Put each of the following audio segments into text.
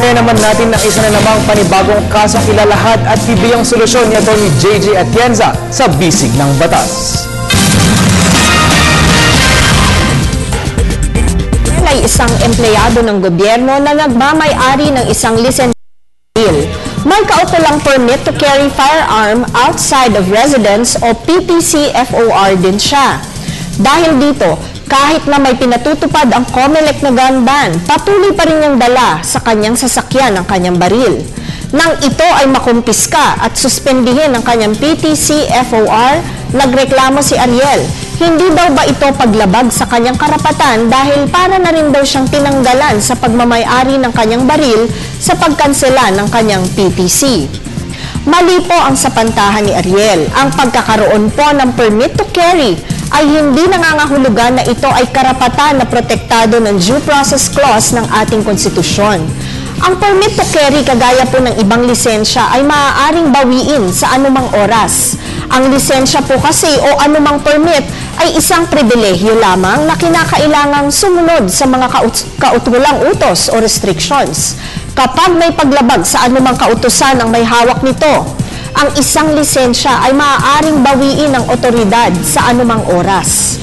Talakayan naman natin ng isa na namang panibagong kasong ilalahad at bibiyang solusyon ni Atty. JJ Atienza sa Bisig ng Batas. Ay isang empleyado ng gobyerno na nagmamay-ari ng isang lisensyang baril. May kautulang permit to carry firearm outside of residence o PTC-FOR din siya. Dahil dito, kahit na may pinatutupad ang COMELEC na gun ban, patuloy pa rin niyang dala sa kanyang sasakyan ang kanyang baril. Nang ito ay makumpiska at suspendihin ang kanyang PTC-FOR, nagreklamo si Ariel. Hindi daw ba ito paglabag sa kanyang karapatan dahil para na rin daw siyang tinanggalan sa pagmamay-ari ng kanyang baril sa pagkansela ng kanyang PTC. Mali po ang sapantahan ni Ariel. Ang pagkakaroon po ng permit to carry ay hindi nangangahulugan na ito ay karapatan na protektado ng Due Process Clause ng ating konstitusyon. Ang permit to carry kagaya po ng ibang lisensya ay maaaring bawiin sa anumang oras. Ang lisensya po kasi o anumang permit ay isang pribilehyo lamang na kinakailangang sumunod sa mga kautulang utos o restrictions. Kapag may paglabag sa anumang kautusan ang may hawak nito, ang isang lisensya ay maaaring bawiin ng otoridad sa anumang oras.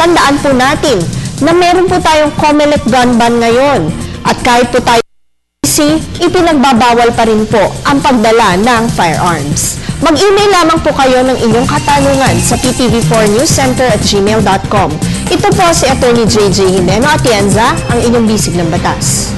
Tandaan po natin na meron po tayong COMELEC gun ban ngayon at kahit po tayo ipinagbabawal pa rin po ang pagdala ng firearms. Mag-email lamang po kayo ng inyong katanungan sa ptv4newscenter@gmail.com. Ito po si Atty. JJ Atienza, ang inyong bisig ng batas.